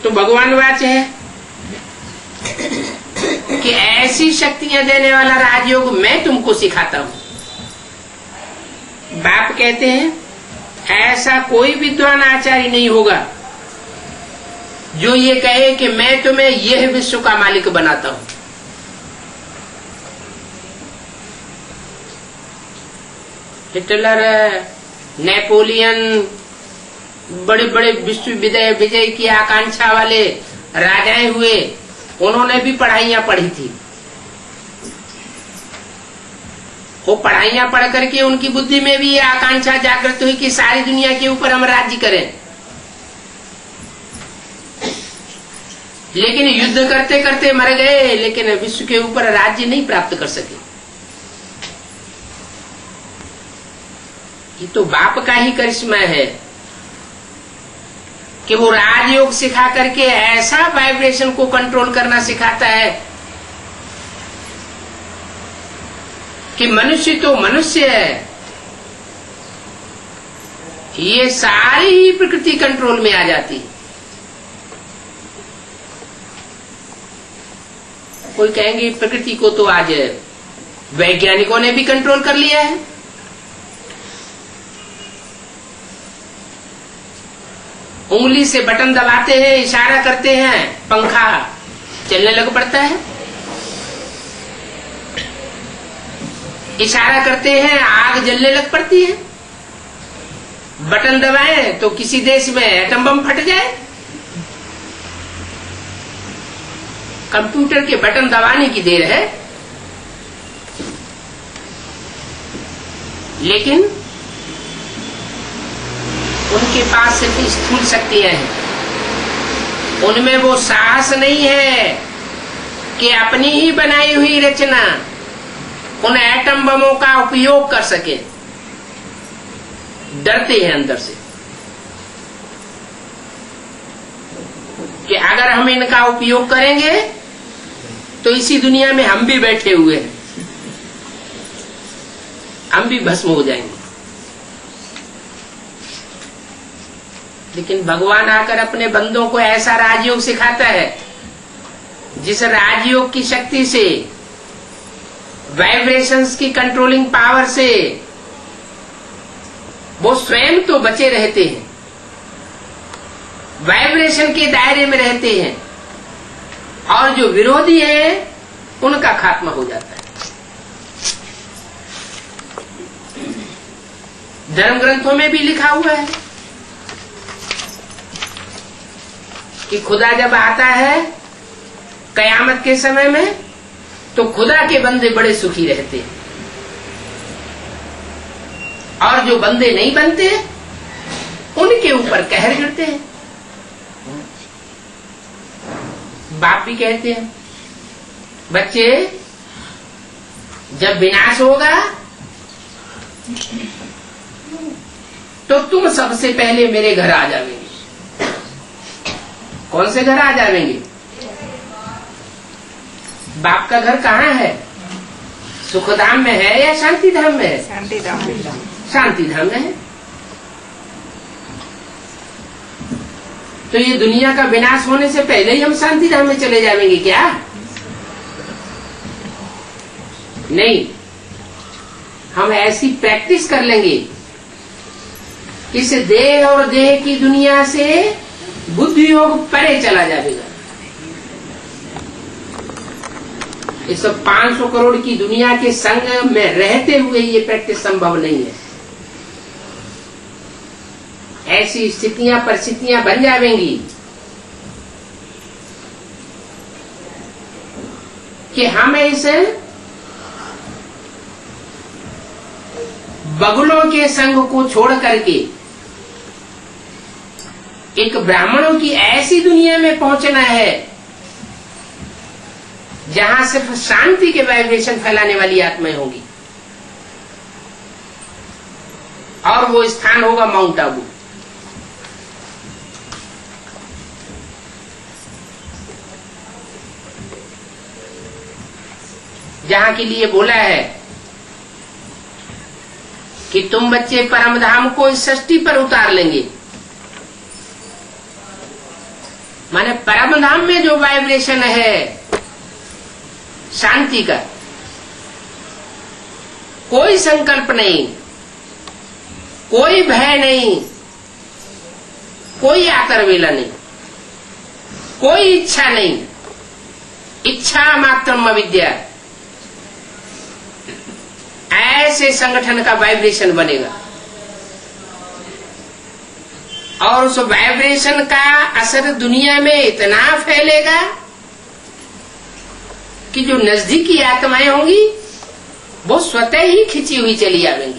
तो भगवान वाच है कि ऐसी शक्तियां देने वाला राजयोग मैं तुमको सिखाता हूं। बाप कहते हैं ऐसा कोई विद्वान आचार्य नहीं होगा जो ये कहे कि मैं तुम्हें यह विश्व का मालिक बनाता हूं। हिटलर, नेपोलियन, बड़े बड़े विश्व विजय की आकांक्षा वाले राजाएं हुए, उन्होंने भी पढ़ाइयां पढ़ी थी। वो पढ़ाइयां पढ़ करके उनकी बुद्धि में भी ये आकांक्षा जागृत हुई कि सारी दुनिया के ऊपर हम राज्य करें, लेकिन युद्ध करते करते मर गए, लेकिन विश्व के ऊपर राज्य नहीं प्राप्त कर सके। ये तो बाप का ही करिश्मा है कि वो राजयोग सिखा करके ऐसा वाइब्रेशन को कंट्रोल करना सिखाता है कि मनुष्य तो मनुष्य है, ये सारी ही प्रकृति कंट्रोल में आ जाती है। कोई कहेंगे प्रकृति को तो आज वैज्ञानिकों ने भी कंट्रोल कर लिया है। उंगली से बटन दबाते हैं, इशारा करते हैं, पंखा चलने लग पड़ता है। इशारा करते हैं, आग जलने लग पड़ती है। बटन दबाएं तो किसी देश में एटम बम फट जाए। कंप्यूटर के बटन दबाने की देर है, लेकिन उनके पास सिर्फ स्थूल शक्तियां हैं। उनमें वो साहस नहीं है कि अपनी ही बनाई हुई रचना उन एटम बमों का उपयोग कर सके। डरते हैं अंदर से कि अगर हम इनका उपयोग करेंगे तो इसी दुनिया में हम भी बैठे हुए हैं, हम भी भस्म हो जाएंगे। लेकिन भगवान आकर अपने बंदों को ऐसा राजयोग सिखाता है जिस राजयोग की शक्ति से, वाइब्रेशंस की कंट्रोलिंग पावर से वो स्वयं तो बचे रहते हैं, वाइब्रेशन के दायरे में रहते हैं, और जो विरोधी है उनका खात्मा हो जाता है। धर्म ग्रंथों में भी लिखा हुआ है कि खुदा जब आता है कयामत के समय में तो खुदा के बंदे बड़े सुखी रहते हैं, और जो बंदे नहीं बनते उनके ऊपर कहर गिरते हैं। बाप भी कहते हैं बच्चे जब विनाश होगा तो तुम सबसे पहले मेरे घर आ जाओगे। कौन से घर आ जाएंगे? बाप का घर कहाँ है? सुखधाम में है या शांति धाम में है? शांति धाम में है। तो ये दुनिया का विनाश होने से पहले ही हम शांति धाम में चले जाएंगे क्या? नहीं, हम ऐसी प्रैक्टिस कर लेंगे इस देह और देह की दुनिया से बुद्धि योग परे चला जाएगा। इस 500 करोड़ की दुनिया के संग में रहते हुए ये प्रैक्टिस संभव नहीं है। ऐसी स्थितियां परिस्थितियां बन जाएंगी कि हम इस बगुलों के संग को छोड़ करके एक ब्राह्मणों की ऐसी दुनिया में पहुंचना है जहां सिर्फ शांति के वाइब्रेशन फैलाने वाली आत्माएं होंगी, और वो स्थान होगा माउंट आबू। जहां के लिए बोला है कि तुम बच्चे परम धाम को इस सृष्टि पर उतार लेंगे, माने परम धाम में जो वाइब्रेशन है शांति का, कोई संकल्प नहीं, कोई भय नहीं, कोई आतरवेला नहीं, कोई इच्छा नहीं, इच्छा मात्रम अविद्या, ऐसे संगठन का वाइब्रेशन बनेगा। और उस वाइब्रेशन का असर दुनिया में इतना फैलेगा कि जो नजदीकी आत्माएं होंगी वो स्वतः ही खिंची हुई चली आवेंगी।